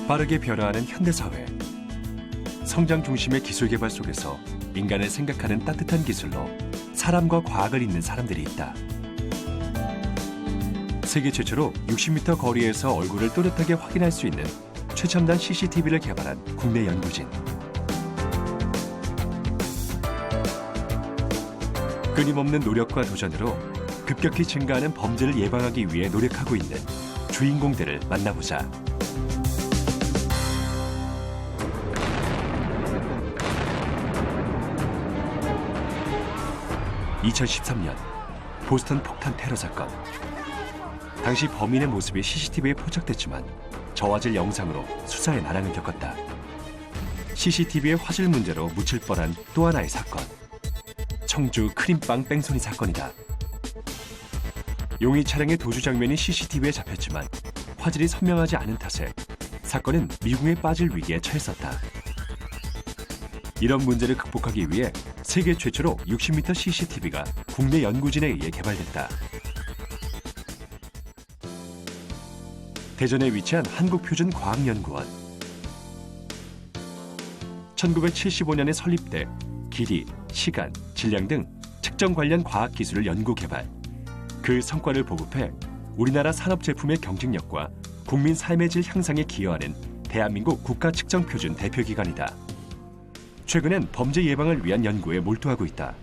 빠르게 변화하는 현대사회. 성장 중심의 기술 개발 속에서 인간을 생각하는 따뜻한 기술로 사람과 과학을 잇는 사람들이 있다. 세계 최초로 60m 거리에서 얼굴을 또렷하게 확인할 수 있는 최첨단 CCTV를 개발한 국내 연구진. 끊임없는 노력과 도전으로 급격히 증가하는 범죄를 예방하기 위해 노력하고 있는 주인공들을 만나보자. (2013년) 보스턴 폭탄 테러 사건. 당시 범인의 모습이 CCTV에 포착됐지만 저화질 영상으로 수사의 난항을 겪었다. CCTV의 화질 문제로 묻힐 뻔한 또 하나의 사건. 청주 크림빵 뺑소니 사건이다. 용의 차량의 도주 장면이 CCTV에 잡혔지만 화질이 선명하지 않은 탓에 사건은 미궁에 빠질 위기에 처했었다. 이런 문제를 극복하기 위해 세계 최초로 60m CCTV가 국내 연구진에 의해 개발됐다. 대전에 위치한 한국표준과학연구원. 1975년에 설립돼 길이, 시간, 질량 등 측정 관련 과학기술을 연구 개발. 그 성과를 보급해 우리나라 산업제품의 경쟁력과 국민 삶의 질 향상에 기여하는 대한민국 국가측정표준 대표기관이다. 최근엔 범죄 예방을 위한 연구에 몰두하고 있다.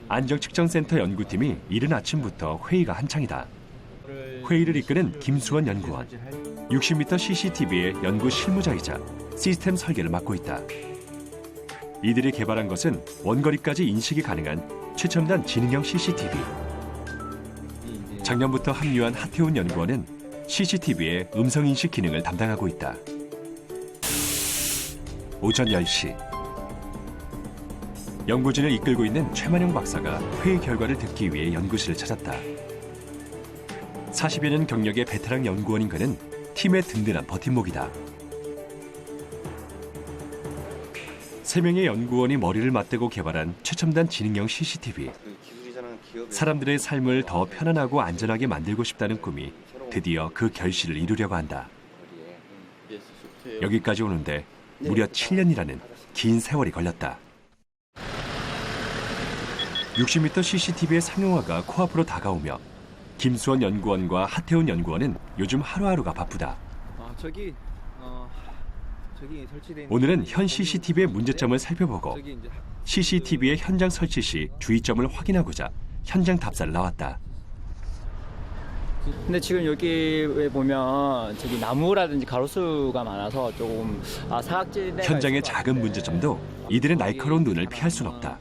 안정측정센터 연구팀이 이른 아침부터 회의가 한창이다. 회의를 이끄는 김수원 연구원. 60m CCTV의 연구 실무자이자 시스템 설계를 맡고 있다. 이들이 개발한 것은 원거리까지 인식이 가능한 최첨단 지능형 CCTV. 작년부터 합류한 하태훈 연구원은 CCTV의 음성인식 기능을 담당하고 있다. 오전 10시. 연구진을 이끌고 있는 최만영 박사가 회의 결과를 듣기 위해 연구실을 찾았다. 40여 년 경력의 베테랑 연구원인 그는 팀의 든든한 버팀목이다. 3명의 연구원이 머리를 맞대고 개발한 최첨단 지능형 CCTV. 사람들의 삶을 더 편안하고 안전하게 만들고 싶다는 꿈이 드디어 그 결실을 이루려고 한다. 여기까지 오는데 무려 7년이라는 긴 세월이 걸렸다. 60m CCTV의 상용화가 코앞으로 다가오며 김수원 연구원과 하태훈 연구원은 요즘 하루하루가 바쁘다. 오늘은 현 CCTV의 문제점을 살펴보고 CCTV의 현장 설치 시 주의점을 확인하고자 현장 답사를 나왔다. 근데 지금 여기에 보면 저기 나무라든지 가로수가 많아서 조금 사각지대가 현장의 있을 것 작은 같은데 문제점도 이들의 날카로운 눈을 피할 순 없다.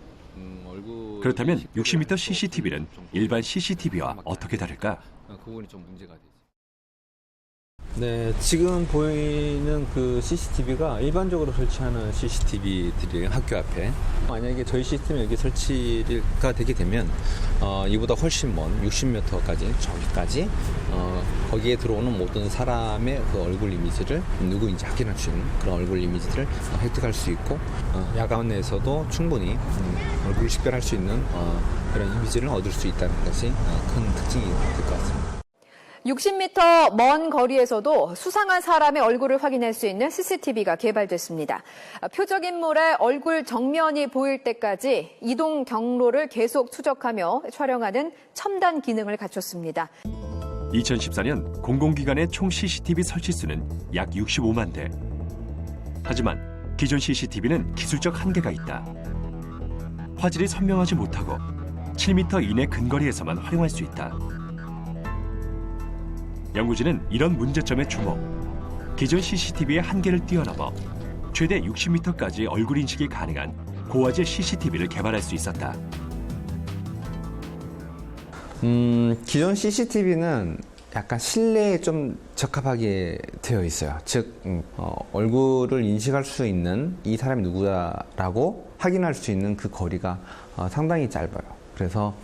그렇다면 60m CCTV는 일반 CCTV와 어떻게 다를까? 그 부분이 좀 문제가 되죠. 네, 지금 보이는 그 CCTV가 일반적으로 설치하는 CCTV들이 학교 앞에 만약에 저희 시스템이 여기 설치가 되게 되면 이보다 훨씬 먼 60m까지 저기까지 거기에 들어오는 모든 사람의 그 얼굴 이미지를 누구인지 확인할 수 있는 그런 얼굴 이미지를 획득할 수 있고 야간에서도 충분히 얼굴을 식별할 수 있는 그런 이미지를 얻을 수 있다는 것이 큰 특징이 될 것 같습니다. 60m 먼 거리에서도 수상한 사람의 얼굴을 확인할 수 있는 CCTV가 개발됐습니다. 표적 인물의 얼굴 정면이 보일 때까지 이동 경로를 계속 추적하며 촬영하는 첨단 기능을 갖췄습니다. 2014년 공공기관의 총 CCTV 설치 수는 약 65만 대. 하지만 기존 CCTV는 기술적 한계가 있다. 화질이 선명하지 못하고 7m 이내 근거리에서만 활용할 수 있다. 연구진은 이런 문제점에 주목. 기존 CCTV의 한계를 뛰어넘어 최대 60m까지 얼굴 인식이 가능한 고화질 CCTV를 개발할 수 있었다. 기존 CCTV는 약간 실내에 좀 적합하게 되어 있어요. 즉 얼굴을 인식할 수 있는 이 사람이 누구다라고 확인할 수 있는 그 거리가 상당히 짧아요. 그래서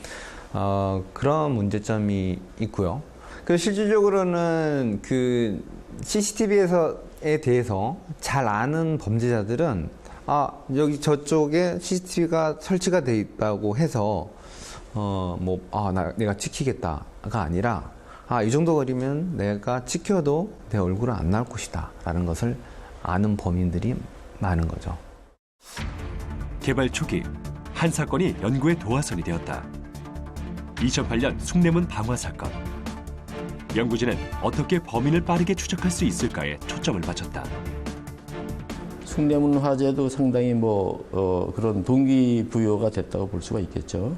그런 문제점이 있고요. 실질적으로는 그 CCTV에 대해서 잘 아는 범죄자들은 여기 저쪽에 CCTV가 설치가 돼 있다고 해서 내가 지키겠다가 아니라 이 정도 거리면 내가 찍혀도 내 얼굴은 안 나올 것이다 라는 것을 아는 범인들이 많은 거죠. 개발 초기 한 사건이 연구의 도화선이 되었다. 2008년 숭례문 방화 사건. 연구진은 어떻게 범인을 빠르게 추적할 수 있을까에 초점을 맞췄다. 숭례문 화재도 상당히 그런 동기부여가 됐다고 볼 수가 있겠죠.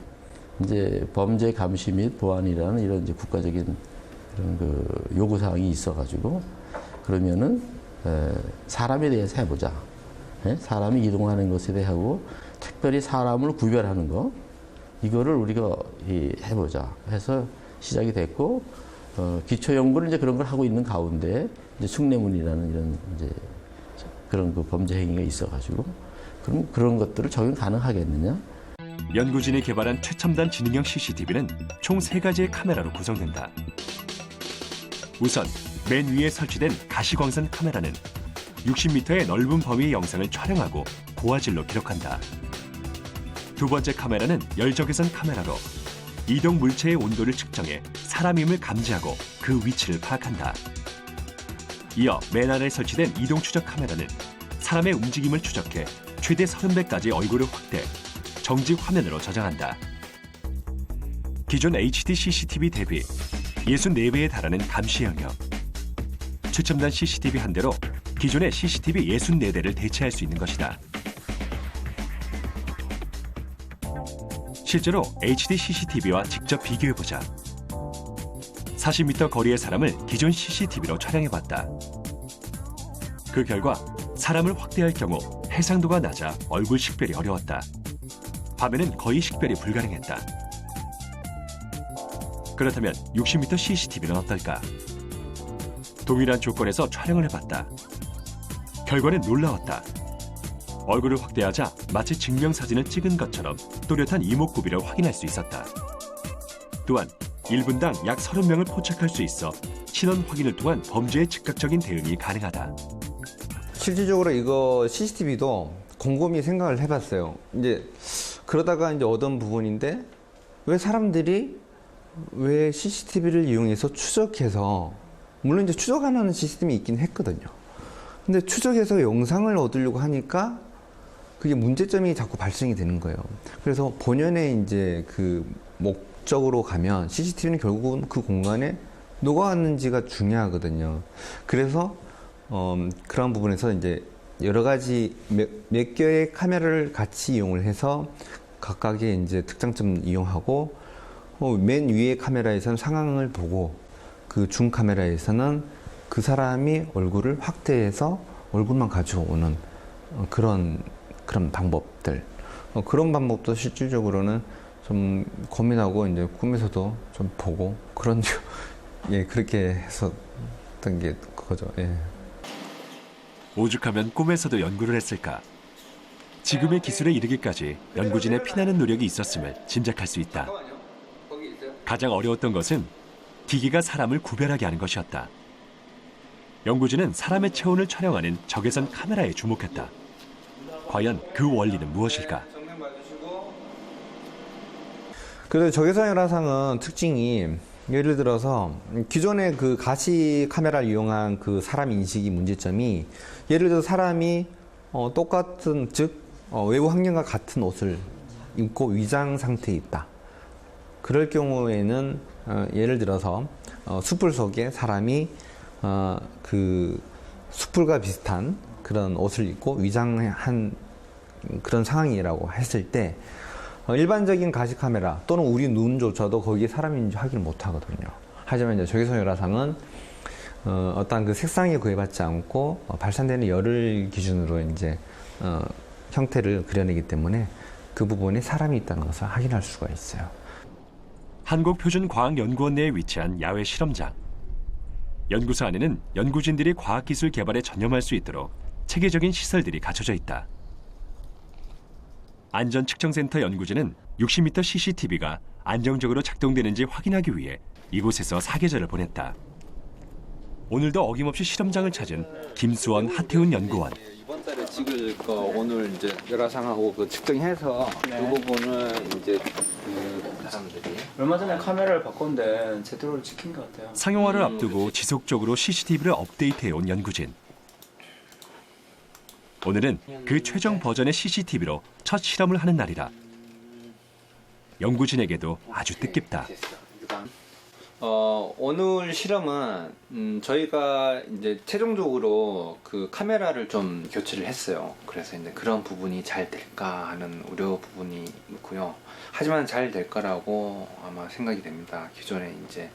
이제 범죄 감시 및 보안이라는 이런 이제 국가적인 그런 그 요구 사항이 있어가지고 그러면은 사람에 대해서 해보자. 사람이 이동하는 것에 대하고 특별히 사람을 구별하는 거 이거를 우리가 해보자 해서 시작이 됐고 기초 연구를 이제 그런 걸 하고 있는 가운데 이제 숭례문이라는 이런 이제 그런 그 범죄 행위가 있어가지고 그럼 그런 것들을 적용 가능하겠느냐? 연구진이 개발한 최첨단 지능형 CCTV는 총 3가지의 카메라로 구성된다. 우선 맨 위에 설치된 가시광선 카메라는 60m의 넓은 범위의 영상을 촬영하고 고화질로 기록한다. 두 번째 카메라는 열적외선 카메라로 이동 물체의 온도를 측정해 사람임을 감지하고 그 위치를 파악한다. 이어 맨 아래에 설치된 이동 추적 카메라는 사람의 움직임을 추적해 최대 30배까지 얼굴을 확대, 정지 화면으로 저장한다. 기존 HD CCTV 대비 64배에 달하는 감시 영역. 최첨단 CCTV 한 대로 기존의 CCTV 64대를 대체할 수 있는 것이다. 실제로 HD CCTV와 직접 비교해보자. 40m 거리의 사람을 기존 CCTV로 촬영해봤다. 그 결과 사람을 확대할 경우 해상도가 낮아 얼굴 식별이 어려웠다. 밤에는 거의 식별이 불가능했다. 그렇다면 60m CCTV는 어떨까? 동일한 조건에서 촬영을 해봤다. 결과는 놀라웠다. 얼굴을 확대하자 마치 증명사진을 찍은 것처럼 또렷한 이목구비를 확인할 수 있었다. 또한 1분당 약 30명을 포착할 수 있어 신원 확인을 통한 범죄의 즉각적인 대응이 가능하다. 실질적으로 이거 CCTV도 곰곰이 생각을 해봤어요. 이제 그러다가 이제 얻은 부분인데 왜 사람들이 왜 CCTV를 이용해서 추적해서 물론 이제 추적하는 시스템이 있긴 했거든요. 근데 추적해서 영상을 얻으려고 하니까 그게 문제점이 자꾸 발생이 되는 거예요. 그래서 본연의 이제 그 목적으로 가면 CCTV는 결국은 그 공간에 누가 왔는지가 중요하거든요. 그래서 그런 부분에서 이제 여러 가지 몇 개의 카메라를 같이 이용을 해서 각각의 이제 특장점 이용하고 맨 위의 카메라에서는 상황을 보고 그 중 카메라에서는 그 사람이 얼굴을 확대해서 얼굴만 가져오는 그런 방법들. 그런 방법도 실질적으로는 좀 고민하고 이제 꿈에서도 좀 보고 그런 예 그렇게 했었던 게 그거죠. 예. 오죽하면 꿈에서도 연구를 했을까? 지금의 기술에 이르기까지 연구진의 피나는 노력이 있었음을 짐작할 수 있다. 가장 어려웠던 것은 기기가 사람을 구별하게 하는 것이었다. 연구진은 사람의 체온을 촬영하는 적외선 카메라에 주목했다. 과연 그 원리는 무엇일까? 그래서 적외선 열화상은 특징이 예를 들어서 기존의 그 가시 카메라를 이용한 그 사람 인식이 문제점이 예를 들어 사람이 똑같은 즉 외부 환경과 같은 옷을 입고 위장 상태에 있다. 그럴 경우에는 예를 들어서 숯불 속에 사람이 그 숯불과 비슷한 그런 옷을 입고 위장한 그런 상황이라고 했을 때 일반적인 가시 카메라 또는 우리 눈조차도 거기에 사람인지 확인을 못 하거든요. 하지만 이제 적외선 열화상은 어떤 그 색상에 구애받지 않고 발산되는 열을 기준으로 이제 형태를 그려내기 때문에 그 부분에 사람이 있다는 것을 확인할 수가 있어요. 한국표준과학연구원 내에 위치한 야외 실험장. 연구소 안에는 연구진들이 과학기술 개발에 전념할 수 있도록 체계적인 시설들이 갖춰져 있다. 안전측정센터 연구진은 60m CCTV가 안정적으로 작동되는지 확인하기 위해 이곳에서 사계절을 보냈다. 오늘도 어김없이 실험장을 찾은 김수원, 하태훈 연구원. 이번 달에 찍을 거 오늘 이제 열화상하고 그 측정해서 그 부분을 이제 그 사람들이. 얼마 전에 카메라를 바꿨는데 제대로 찍힌 것 같아요. 상용화를 앞두고 지속적으로 CCTV를 업데이트해온 연구진. 오늘은 그 최종 버전의 CCTV로 첫 실험을 하는 날이라 연구진에게도 아주 뜻깊다. 오늘 실험은 저희가 이제 최종적으로 그 카메라를 좀 교체를 했어요. 그래서 이제 그런 부분이 잘 될까 하는 우려 부분이 있고요. 하지만 잘 될 거라고 아마 생각이 됩니다. 기존에 이제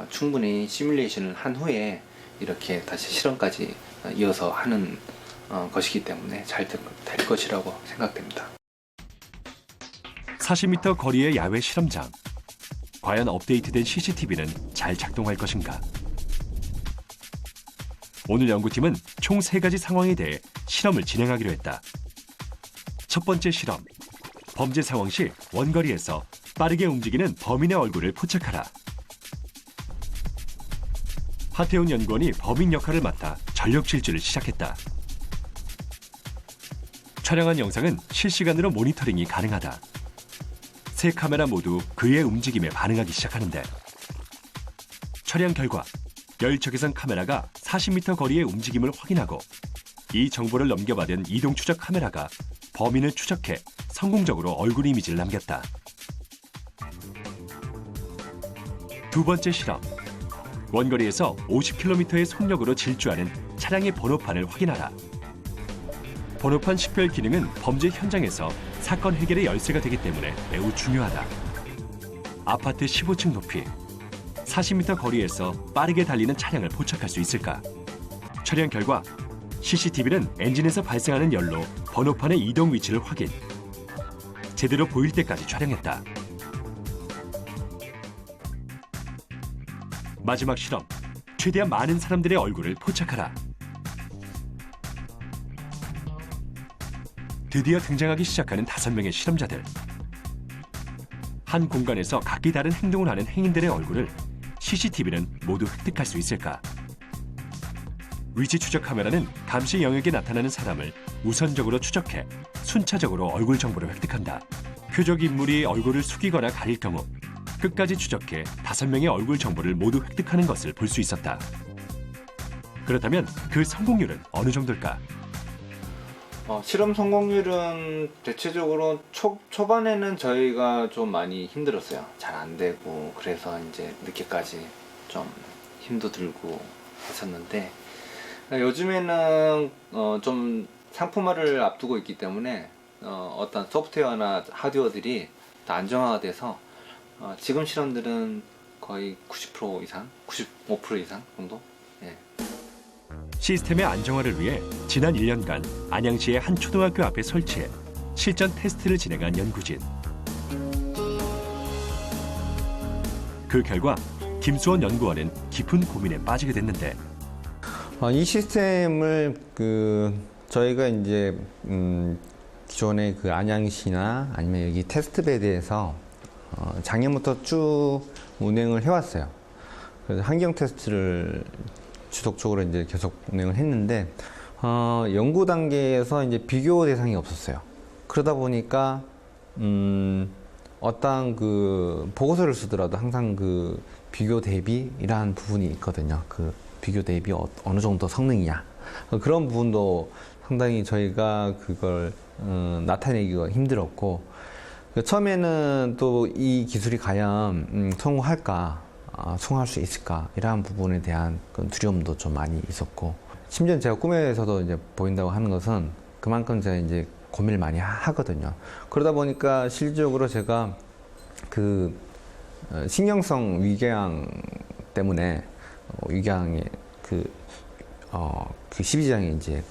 충분히 시뮬레이션을 한 후에 이렇게 다시 실험까지 이어서 하는 것이기 때문에 잘 될 것이라고 생각됩니다. 40m 거리의 야외 실험장. 과연 업데이트된 CCTV는 잘 작동할 것인가? 오늘 연구팀은 총 3가지 상황에 대해 실험을 진행하기로 했다. 첫 번째 실험. 범죄 상황 시 원거리에서 빠르게 움직이는 범인의 얼굴을 포착하라. 하태훈 연구원이 범인 역할을 맡아 전력 질주를 시작했다. 촬영한 영상은 실시간으로 모니터링이 가능하다. 세 카메라 모두 그의 움직임에 반응하기 시작하는데 촬영 결과 열척외선 카메라가 40m 거리의 움직임을 확인하고 이 정보를 넘겨받은 이동 추적 카메라가 범인을 추적해 성공적으로 얼굴 이미지를 남겼다. 두 번째 실험. 원거리에서 50km의 속력으로 질주하는 차량의 번호판을 확인하라. 번호판 식별 기능은 범죄 현장에서 사건 해결의 열쇠가 되기 때문에 매우 중요하다. 아파트 15층 높이, 40m 거리에서 빠르게 달리는 차량을 포착할 수 있을까? 촬영 결과 CCTV는 엔진에서 발생하는 열로 번호판의 이동 위치를 확인. 제대로 보일 때까지 촬영했다. 마지막 실험. 최대한 많은 사람들의 얼굴을 포착하라. 드디어 등장하기 시작하는 5명의 실험자들. 한 공간에서 각기 다른 행동을 하는 행인들의 얼굴을 CCTV는 모두 획득할 수 있을까? 위치 추적 카메라는 감시 영역에 나타나는 사람을 우선적으로 추적해 순차적으로 얼굴 정보를 획득한다. 표적 인물이 얼굴을 숙이거나 가릴 경우 끝까지 추적해 5명의 얼굴 정보를 모두 획득하는 것을 볼 수 있었다. 그렇다면 그 성공률은 어느 정도일까? 실험 성공률은 대체적으로 초반에는 저희가 좀 많이 힘들었어요. 잘 안 되고 그래서 이제 늦게까지 좀 힘도 들고 했었는데 요즘에는 좀 상품화를 앞두고 있기 때문에 어떤 소프트웨어나 하드웨어들이 다 안정화가 돼서 지금 실험들은 거의 90% 이상, 95% 이상 정도? 예. 시스템의 안정화를 위해 지난 1년간 안양시의 한 초등학교 앞에 설치해 실전 테스트를 진행한 연구진. 그 결과 김수원 연구원은 깊은 고민에 빠지게 됐는데 이 시스템을 저희가 이제 기존의 그 안양시나 아니면 여기 테스트베드에서 작년부터 쭉 운행을 해왔어요. 그래서 환경 테스트를 지속적으로 이제 계속 운행을 했는데 연구 단계에서 이제 비교 대상이 없었어요. 그러다 보니까 어떤 그 보고서를 쓰더라도 항상 그 비교 대비라는 부분이 있거든요. 그 비교 대비 어느 정도 성능이냐 그런 부분도 상당히 저희가 그걸 나타내기가 힘들었고 처음에는 또 이 기술이 과연 성공할까? 성공할 수 있을까? 이러한 부분에 대한 두려움도 좀 많이 있었고 심지어 제가 꿈에서도 이제 보인다고 하는 것은 그만큼 제가 이제 고민을 많이 하거든요. 그러다 보니까 실질적으로 제가 그 신경성 위궤양 때문에 위궤양에 그 12장에 이제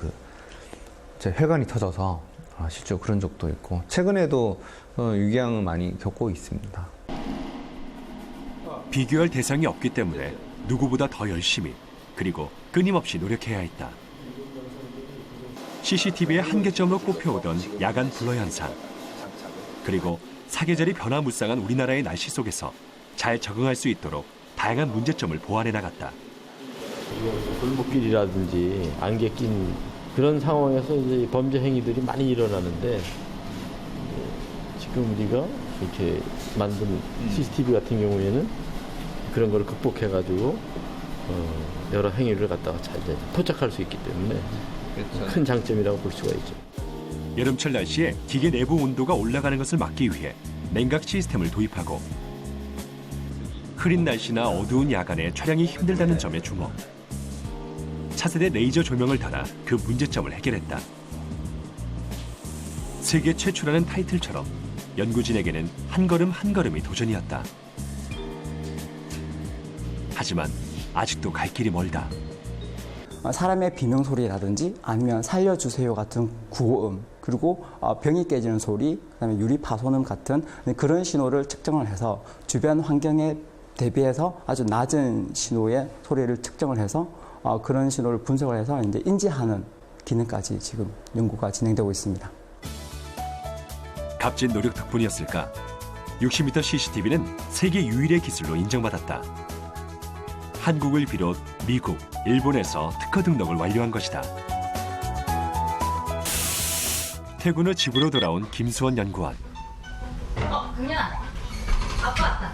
제 혈관이 터져서 실제로 그런 적도 있고 최근에도 위궤양을 많이 겪고 있습니다. 비교할 대상이 없기 때문에 누구보다 더 열심히 그리고 끊임없이 노력해야 했다. CCTV의 한계점으로 꼽혀오던 야간 블러 현상. 그리고 사계절이 변화무쌍한 우리나라의 날씨 속에서 잘 적응할 수 있도록 다양한 문제점을 보완해 나갔다. 골목길이라든지 안개 낀 그런 상황에서 이제 범죄 행위들이 많이 일어나는데 지금 우리가 이렇게 만든 CCTV 같은 경우에는 그런 걸 극복해가지고 여러 행위를 갖다가 잘 이제 포착할 수 있기 때문에 큰 장점이라고 볼 수가 있죠. 여름철 날씨에 기계 내부 온도가 올라가는 것을 막기 위해 냉각 시스템을 도입하고 흐린 날씨나 어두운 야간에 촬영이 힘들다는 점에 주목. 차세대 레이저 조명을 달아 그 문제점을 해결했다. 세계 최초라는 타이틀처럼 연구진에게는 한 걸음 한 걸음이 도전이었다. 하지만 아직도 갈 길이 멀다. 사람의 비명 소리라든지 아니면 살려주세요 같은 구호음, 그리고 병이 깨지는 소리, 그다음에 유리 파손음 같은 그런 신호를 측정을 해서 주변 환경에 대비해서 아주 낮은 신호의 소리를 측정을 해서 그런 신호를 분석을 해서 이제 인지하는 기능까지 지금 연구가 진행되고 있습니다. 값진 노력 덕분이었을까? 60m CCTV는 세계 유일의 기술로 인정받았다. 한국을 비롯 미국, 일본에서 특허 등록을 완료한 것이다. 퇴근 후 집으로 돌아온 김수원 연구원. 강렬아, 아빠 왔다.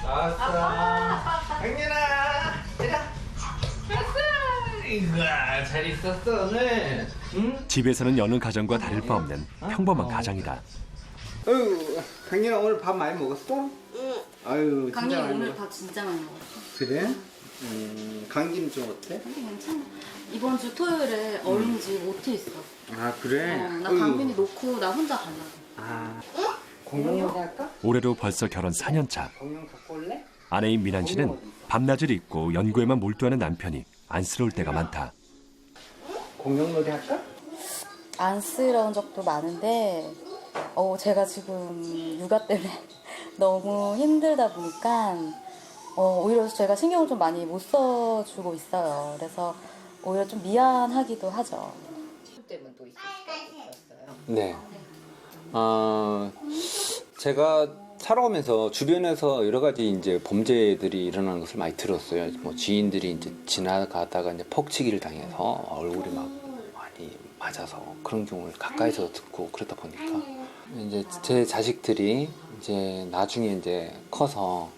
아싸. 강렬아, 얘들아. 이거 잘 있었어 오늘. 응? 집에서는 여느 가정과 다를 바 없는 평범한 가정이다. 어유, 강렬아 오늘 밥 많이 먹었어? 응. 아유, 진짜 강렬이 많이 오늘 먹었어. 밥 진짜 많이 먹었어. 그래? 감기는 좀 어때? 근데 괜찮아. 이번 주 토요일에 어린이집 OT 있어. 아 그래? 나 강빈이 놓고 나 혼자 가려고. 아, 공룡놀이 할까? 올해로 벌써 결혼 4년 차. 공룡 갖고 올래? 아내인 미란 씨는 밤낮을 잊고 연구에만 몰두하는 남편이 안쓰러울 때가 많다. 공룡놀이 할까? 안쓰러운 적도 많은데 제가 지금 육아 때문에 너무 힘들다 보니까 오히려 제가 신경을 좀 많이 못 써주고 있어요. 그래서 오히려 좀 미안하기도 하죠. 네. 제가 살아오면서 주변에서 여러 가지 이제 범죄들이 일어나는 것을 많이 들었어요. 뭐 지인들이 이제 지나가다가 이제 폭치기를 당해서 얼굴이 막 많이 맞아서 그런 경우를 가까이서 듣고 그러다 보니까 이제 제 자식들이 이제 나중에 이제 커서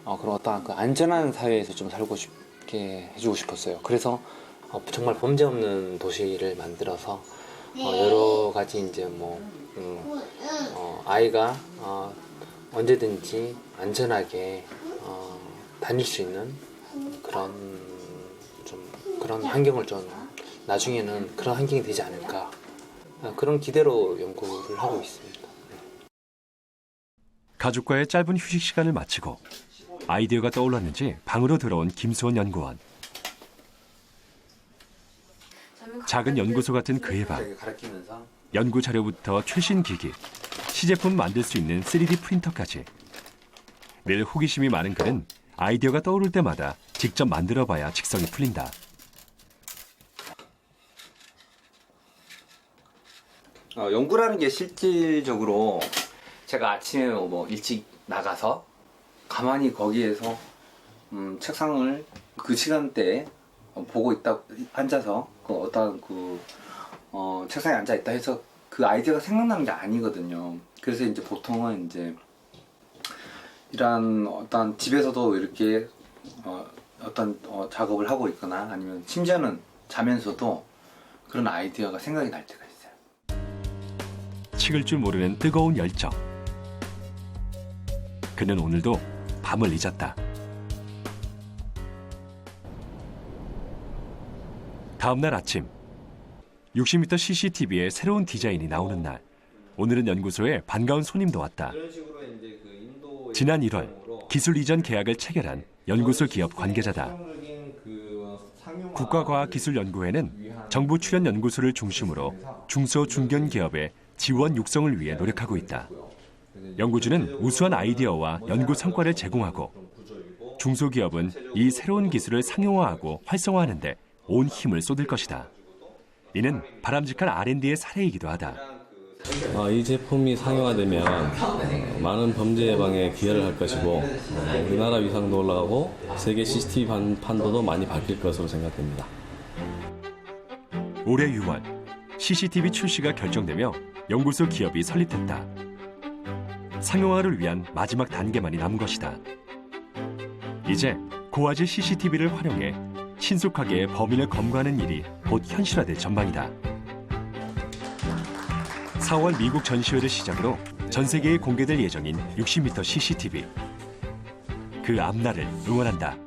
그런 어떠한 그 안전한 사회에서 좀 살고 싶게 해주고 싶었어요. 그래서 정말 범죄 없는 도시를 만들어서 여러 가지 이제 뭐 아이가 언제든지 안전하게 다닐 수 있는 그런 환경을 좀 나중에는 그런 환경이 되지 않을까 그런 기대로 연구를 하고 있습니다. 가족과의 짧은 휴식 시간을 마치고 아이디어가 떠올랐는지 방으로 들어온 김수원 연구원. 작은 연구소 같은 그의 방. 연구 자료부터 최신 기기, 시제품 만들 수 있는 3D 프린터까지. 늘 호기심이 많은 그는 아이디어가 떠오를 때마다 직접 만들어봐야 직성이 풀린다. 연구라는 게 실질적으로 제가 아침에 뭐 일찍 나가서 가만히 거기에서 책상을 그 시간대에 보고 있다 앉아서 그 어떤 책상에 앉아 있다 해서 그 아이디어가 생각나는 게 아니거든요. 그래서 이제 보통은 이제 이런 어떤 집에서도 이렇게 어떤 작업을 하고 있거나 아니면 심지어는 자면서도 그런 아이디어가 생각이 날 때가 있어요. 식을 줄 모르는 뜨거운 열정. 그는 오늘도 밤을 잊었다. 다음 날 아침 60m CCTV의 새로운 디자인이 나오는 날. 오늘은 연구소에 반가운 손님도 왔다. 지난 1월 기술 이전 계약을 체결한 연구소 기업 관계자다. 국가과학기술연구회는 정부 출연 연구소를 중심으로 중소 중견 기업의 지원 육성을 위해 노력하고 있다. 연구진은 우수한 아이디어와 연구 성과를 제공하고 중소기업은 이 새로운 기술을 상용화하고 활성화하는 데 온 힘을 쏟을 것이다. 이는 바람직한 R&D의 사례이기도 하다. 이 제품이 상용화되면 많은 범죄 예방에 기여를 할 것이고 우리나라 위상도 올라가고 세계 CCTV 판도도 많이 바뀔 것으로 생각됩니다. 올해 6월 CCTV 출시가 결정되며 연구소 기업이 설립됐다. 상용화를 위한 마지막 단계만이 남은 것이다. 이제 고화질 CCTV를 활용해 신속하게 범인을 검거하는 일이 곧 현실화될 전망이다. 4월 미국 전시회를 시작으로 전 세계에 공개될 예정인 60m CCTV. 그 앞날을 응원한다.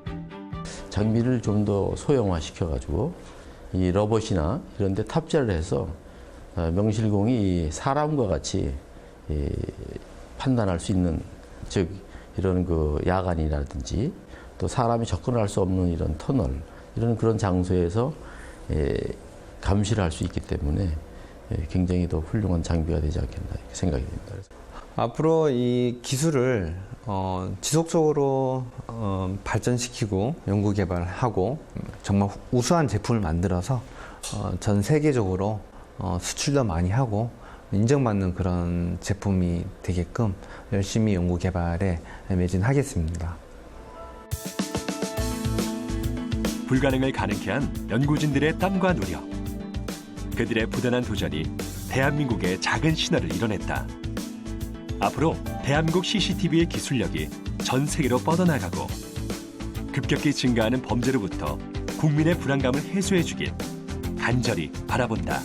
장비를 좀 더 소형화시켜가지고 이 로봇이나 이런 데 탑재를 해서 명실공히 사람과 같이 판단할 수 있는, 즉 이런 그 야간이라든지 또 사람이 접근할 수 없는 이런 터널, 이런 그런 장소에서 감시를 할 수 있기 때문에 굉장히 더 훌륭한 장비가 되지 않겠나 이렇게 생각이 됩니다. 앞으로 이 기술을 지속적으로 발전시키고 연구 개발하고 정말 우수한 제품을 만들어서 전 세계적으로 수출도 많이 하고 인정받는 그런 제품이 되게끔 열심히 연구 개발에 매진하겠습니다. 불가능을 가능케 한 연구진들의 땀과 노력. 그들의 부단한 도전이 대한민국의 작은 신화를 이뤄냈다. 앞으로 대한민국 CCTV의 기술력이 전 세계로 뻗어나가고 급격히 증가하는 범죄로부터 국민의 불안감을 해소해주길 간절히 바라본다.